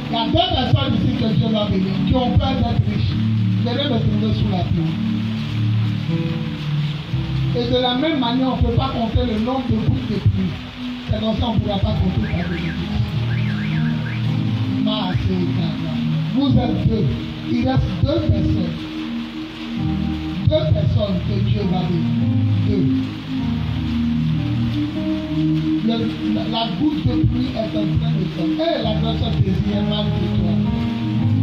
Il y a 2 personnes ici que Dieu va bénir, qui ont peur d'être riches. Venez me trouver sous la pluie. Et de la même manière, on ne peut pas compter le nombre de gouttes de pluie. C'est comme ça qu'on ne pourra pas compter la bénédiction. Vous êtes 2. Il reste 2 personnes. 2 personnes que Dieu va bénir. 2. La goutte de pluie est en train de tomber. Et la personne désire mal pour toi.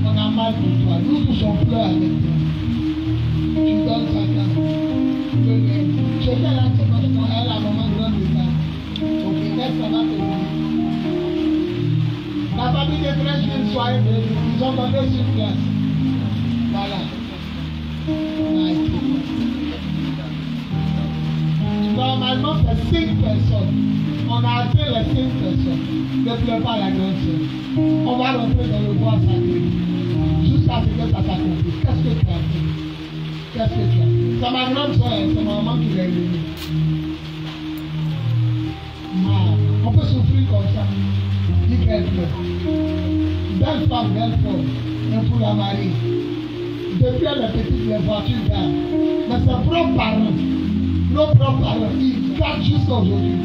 On a mal pour toi. Nous tous on pleure avec toi. Tu donnes sa carte. Je fais la témoignage, elle a maman grande de ça. Donc, ça va te dire. La famille des frères, une soirée, ils ont donné sur place. Voilà. Normalement, c'est 5 personnes. On a atteint les 5 personnes. Ne pleure pas la grande soeur. On va rentrer dans le bois sacré. Jusqu'à ce que ça s'accomplisse. Qu'est-ce que tu as fait? Qu'est-ce que tu as fait? C'est ma grande soeur, c'est ma maman qui l'a élevée. On peut souffrir comme ça. Dis qu'elle pleure. Belle femme, mais pour la marier. Depuis elle est petite, les voitures gardent. Mais ses propres parents, nos propres parents, ils gardent jusqu'à aujourd'hui.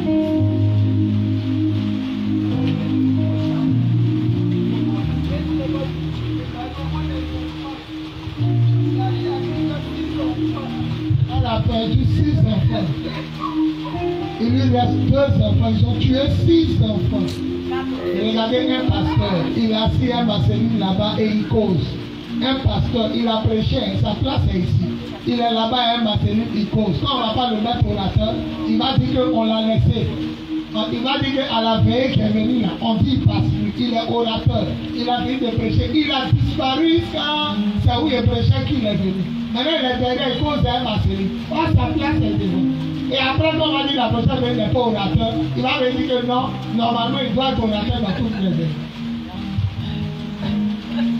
Elle a perdu 6 enfants. Il lui reste 2 enfants. Ils ont tué 6 enfants. Et regardez un pasteur. Il a assis un Marceline là-bas et il cause. Un pasteur, il a prêché. Sa place est ici. Il est là-bas un Marceline, il cause. Quand on ne va pas le mettre orateur, il va dire qu'on l'a laissé. Il va dire qu'à la veille qui est venue là, on dit il passe lui. Il est orateur. Il a fini de prêcher. Il a disparu quand c'est où il prêchait qu'il est venu. Maintenant, il est derrière, il cause d'un Marceline. Oh, sa place est devant. Et après, quand on va dire la prochaine fois, il n'est pas orateur, il va me dire que non, normalement, il doit être orateur dans toutes les ailes.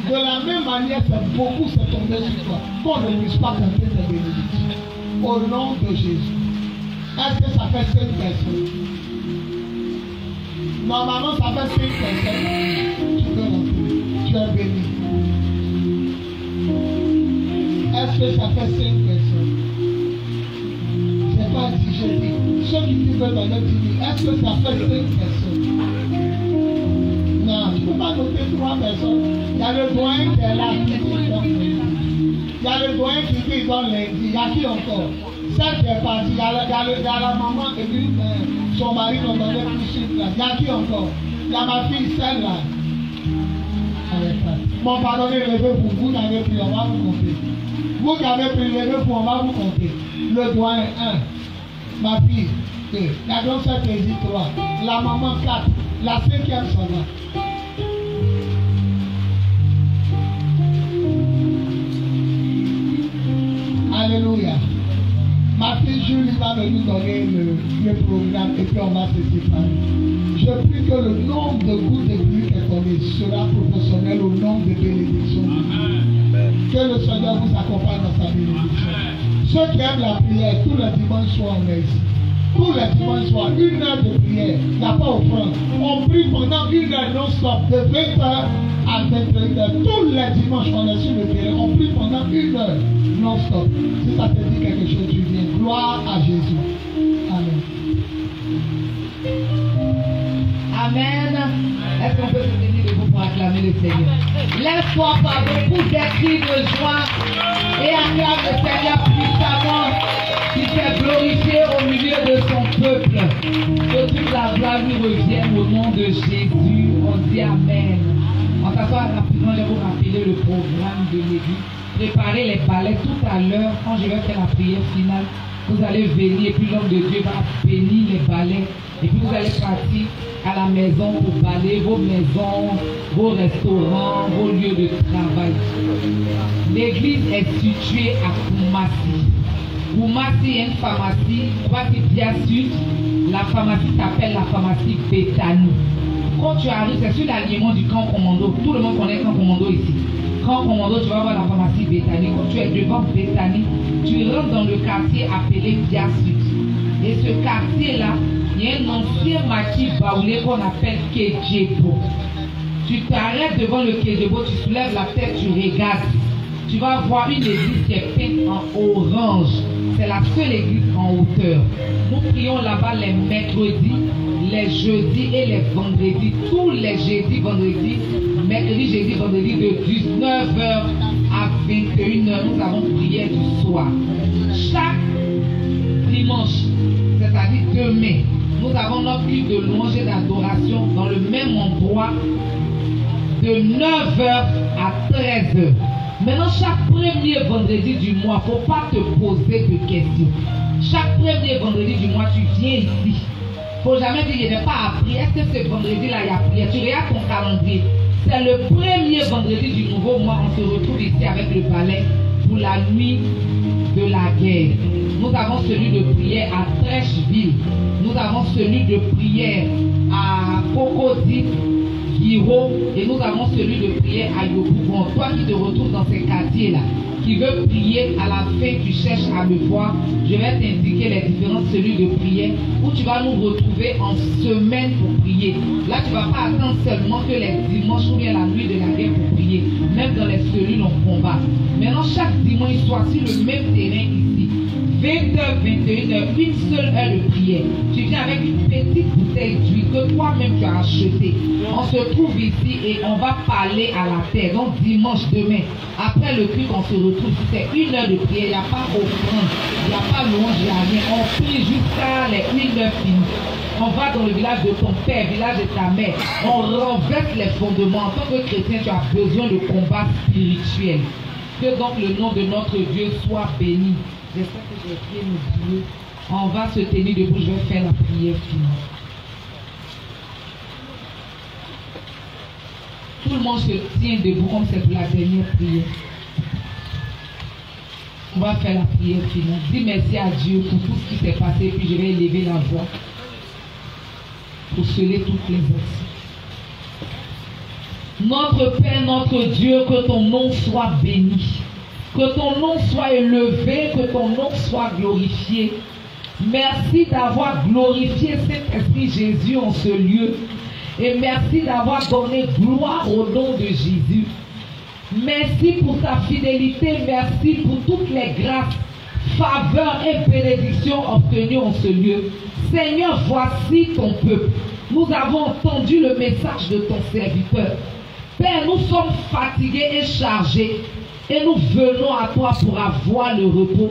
De la même manière, c'est beaucoup s'est tombé sur toi. Qu'on ne puisse pas compter tes bénédictions. Au nom de Jésus. Est-ce que ça fait 5 personnes? Normalement, ça fait 5 personnes. Tu peux rentrer. Tu es béni. Est-ce que ça fait 5 personnes? Pas dit, je dis. Ceux qui disent dans notre vie, est-ce que ça fait 5 personnes? Non, tu ne peux pas noter 3 personnes. Il y a le doyen qui est là, qui dit il y a le doyen qui dit dans lundi. Il y a qui encore? Celle qui est partie, il y a la maman et puis son mari nous donnait plus une place. Il y a qui encore? Il y a ma fille, celle-là. Bon, pardonnez, levez-vous, vous n'avez plus, on va vous compter. Vous qui avez pris levez-vous, on va vous compter. Le doyen 1. Ma fille, 2. La grande sœur Tézi, 3. La maman, 4. La 5e, ça va. Alléluia. Ma fille Julie va nous donner le programme et puis on va se séparer. Je prie que le nombre de gouttes de pluie qu'elle connaît sera proportionnel au nombre de bénédictions. Que le Seigneur vous accompagne dans sa bénédiction. Ceux qui aiment la prière, tous les dimanches soirs, on est ici. Tous les dimanches soirs, 1 heure de prière, il n'y a pas offrande. On prie pendant 1 heure non-stop, de 20h à 21h. Tous les dimanches, on est sur le terrain. On prie pendant 1 heure non-stop. Si ça te dit quelque chose, tu viens. Gloire à Jésus. Amen. Amen. Est-ce qu'on peut se tenir debout pour acclamer le Seigneur? Lève-toi par beaucoup d'écrits de joie et acclame le Seigneur puissamment qui s'est glorifié au milieu de son peuple. Que toute la gloire lui revienne au nom de Jésus. On dit Amen. On s'assoit rapidement, je vais vous rappeler le programme de l'église. Préparez les balais tout à l'heure quand je vais faire la prière finale. Vous allez venir et puis l'homme de Dieu va bénir les balais. Et puis vous allez partir à la maison pour balayer vos maisons, vos restaurants, vos lieux de travail. L'église est située à Koumassi. Pour Massi, il y a une pharmacie, bien Sud, la pharmacie s'appelle la pharmacie Béthanie. Quand tu arrives, c'est sur l'alignement du camp commando. Tout le monde connaît camp commando ici. Camp commando, tu vas voir la pharmacie Béthanie. Quand tu es devant Béthanie, tu rentres dans le quartier appelé Bia Sud. Et ce quartier-là, il y a un ancien maquis baoulé qu'on appelle Kedjebo. Tu t'arrêtes devant le Kedjebo, tu soulèves la tête, tu regardes. Tu vas voir une église qui est peinte en orange. C'est la seule église en hauteur. Nous prions là-bas les mercredis, les jeudis et les vendredis. Tous les jeudis, vendredis, mercredi, jeudi, vendredi de 19h à 21h. Nous avons prière du soir. Chaque dimanche, c'est-à-dire demain, nous avons notre culte de louange et d'adoration dans le même endroit de 9h à 13h. Maintenant, chaque premier vendredi du mois, il ne faut pas te poser de questions. Chaque premier vendredi du mois, tu viens ici. Il ne faut jamais dire, je n'ai pas appris. Est-ce que ce vendredi-là, il y a prière? Tu regardes ton calendrier. C'est le premier vendredi du nouveau mois. On se retrouve ici avec le ballet pour la nuit de la guerre. Nous avons celui de prière à Trècheville. Nous avons celui de prière à Cocody, Guiraud, et nous avons celui de prière à Yopougon. Toi qui te retrouves dans ces quartiers-là, qui veut prier, à la fin tu cherches à me voir, je vais t'indiquer les différentes cellules de prière où tu vas nous retrouver en semaine pour prier. Là, tu ne vas pas attendre seulement que les dimanches ou bien la nuit de la guerre pour prier. Même dans les cellules, on combat. Maintenant, chaque dimanche soir, sur le même terrain ici, 20h, 21h, une seule heure de prière. Tu viens avec une petite bouteille d'huile que toi-même tu as achetée. On se trouve ici et on va parler à la terre. Donc dimanche demain, après le culte, on se retrouve. C'est une heure de prière. Il n'y a pas offrande, il n'y a pas louange, il n'y a rien. On prie jusqu'à les 1h finies. On va dans le village de ton père, village de ta mère. On renverse les fondements. En tant que chrétien, tu as besoin de combat spirituel. Que donc le nom de notre Dieu soit béni. J'espère que j'ai prié nos dieux. On va se tenir debout, je vais faire la prière finale. Tout le monde se tient debout comme c'est pour la dernière prière. On va faire la prière finale. Dis merci à Dieu pour tout ce qui s'est passé, puis je vais élever la voix pour sceller toutes les actions. Notre Père, notre Dieu, que ton nom soit béni. Que ton nom soit élevé, que ton nom soit glorifié. Merci d'avoir glorifié cet Esprit Jésus en ce lieu. Et merci d'avoir donné gloire au nom de Jésus. Merci pour ta fidélité. Merci pour toutes les grâces, faveurs et bénédictions obtenues en ce lieu. Seigneur, voici ton peuple. Nous avons entendu le message de ton serviteur. Père, nous sommes fatigués et chargés. Et nous venons à toi pour avoir le repos.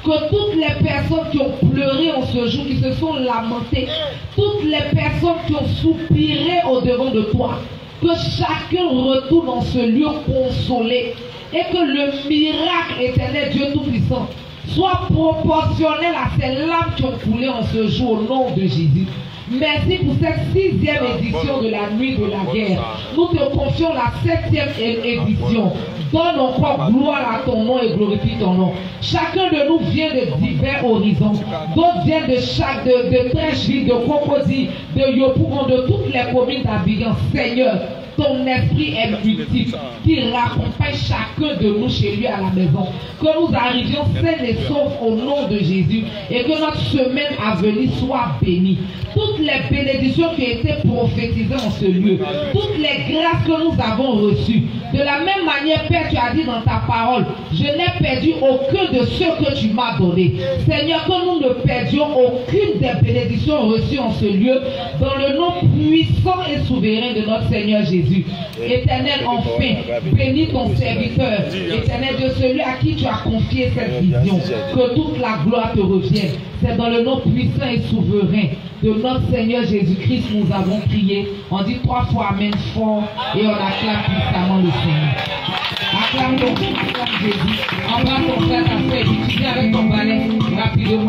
Que toutes les personnes qui ont pleuré en ce jour, qui se sont lamentées, toutes les personnes qui ont soupiré au-devant de toi, que chacun retourne dans ce lieu consolé. Et que le miracle éternel, Dieu Tout-Puissant, soit proportionnel à ces larmes qui ont coulé en ce jour au nom de Jésus. Merci pour cette 6e édition de la nuit de la guerre. Nous te confions la 7e édition. Donne encore gloire à ton nom et glorifie ton nom. Chacun de nous vient de divers horizons. D'autres viennent de Trècheville, de Cocody, de Yopougon, de toutes les communes d'Abidjan. Seigneur, ton esprit est multiple, qui raccompagne chacun de nous chez lui à la maison. Que nous arrivions sains et saufs au nom de Jésus et que notre semaine à venir soit bénie. Toutes les bénédictions qui ont été prophétisées en ce lieu, toutes les grâces que nous avons reçues. De la même manière, Père, tu as dit dans ta parole, je n'ai perdu aucun de ceux que tu m'as donné. Seigneur, que nous ne perdions aucune des bénédictions reçues en ce lieu, dans le nom puissant et souverain de notre Seigneur Jésus. Éternel, enfin, bénis ton serviteur. Éternel Dieu, celui à qui tu as confié cette vision. Que toute la gloire te revienne. C'est dans le nom puissant et souverain de notre Seigneur Jésus-Christ nous avons prié. On dit 3 fois Amen fort et on acclame puissamment le Seigneur. Acclame ton Jésus. Embrasse ton frère, ta soeur et tu viens avec ton balai rapidement.